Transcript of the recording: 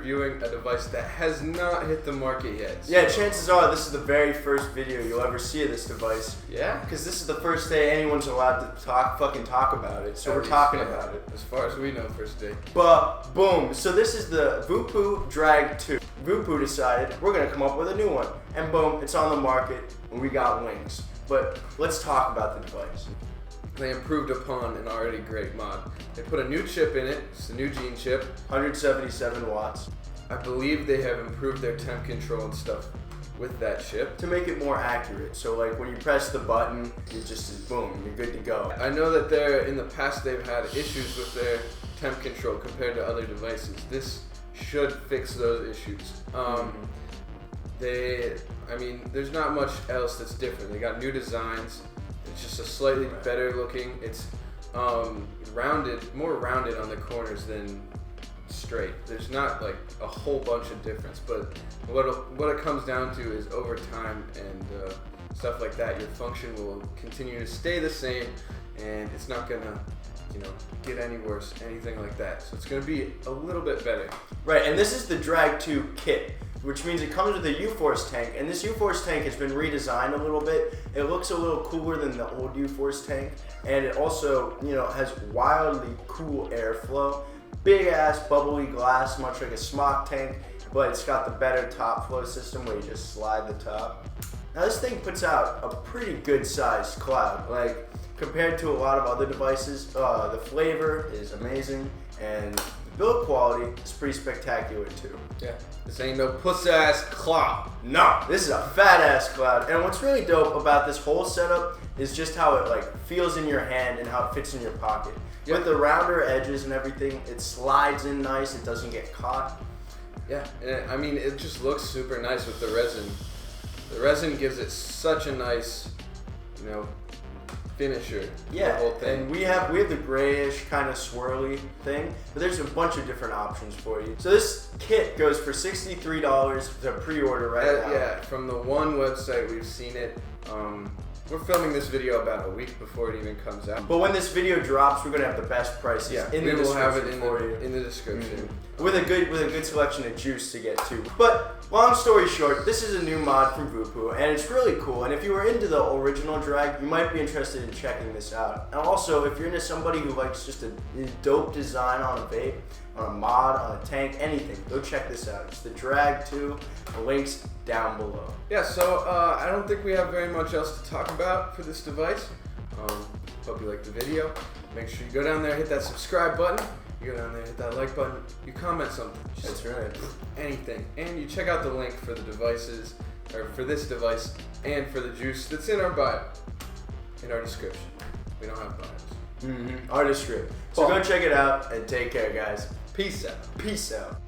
reviewing a device that has not hit the market yet. So. Yeah, chances are this is the very first video you'll ever see of this device. Yeah? Because this is the first day anyone's allowed to talk about it. So we're talking about it. As far as we know, first day. But boom. So this is the Voopoo Drag 2. Voopoo decided we're gonna come up with a new one, and boom, it's on the market, and we got wings. But let's talk about the device. They improved upon an already great mod. They put a new chip in it. It's a new gene chip. 177 watts. I believe they have improved their temp control and stuff with that chip. To make it more accurate. So like when you press the button, it just is boom, you're good to go. I know that in the past they've had issues with their temp control compared to other devices. This should fix those issues. There's not much else that's different. They got new designs. It's just a slightly better looking. It's more rounded on the corners than straight. There's not like a whole bunch of difference, but what it comes down to is over time and stuff like that, your function will continue to stay the same, and it's not gonna get any worse, anything like that. So it's gonna be a little bit better. Right, and this is the Drag 2 kit, which means it comes with a U-Force tank, and this U-Force tank has been redesigned a little bit. It looks a little cooler than the old U-Force tank, and it also, has wildly cool airflow. Big ass bubbly glass, much like a smock tank, but it's got the better top flow system where you just slide the top. Now this thing puts out a pretty good sized cloud. Like, compared to a lot of other devices, the flavor is amazing, and the build quality is pretty spectacular too. Yeah, this ain't no puss ass cloud. No, this is a fat ass cloud. And what's really dope about this whole setup is just how it feels in your hand and how it fits in your pocket. Yep. With the rounder edges and everything, it slides in nice, it doesn't get caught. Yeah, and it just looks super nice with the resin. The resin gives it such a nice, finisher. Yeah, the whole thing. And we have the grayish kind of swirly thing, but there's a bunch of different options for you. So this kit goes for $63 to pre-order now. Yeah, from the one website we've seen it. We're filming this video about a week before it even comes out. But when this video drops, we're gonna have the best prices in the description have it in the description. With a good selection of juice to get to. But long story short, this is a new mod from Voopoo, and it's really cool. And if you were into the original Drag, you might be interested in checking this out. And also, if you're into somebody who likes just a dope design on a vape, on a mod, on a tank, anything, go check this out. It's the Drag 2. The link's down below. Yeah, so I don't think we have very much else to talk about for this device. Hope you liked the video. Make sure you go down there, hit that subscribe button. You go down there, hit that like button. You comment something. That's right. Anything. And you check out the link for the devices, or for this device, and for the juice that's in our bio, in our description. We don't have bios. Our description. So go check it out and take care, guys. Peace out. Peace out.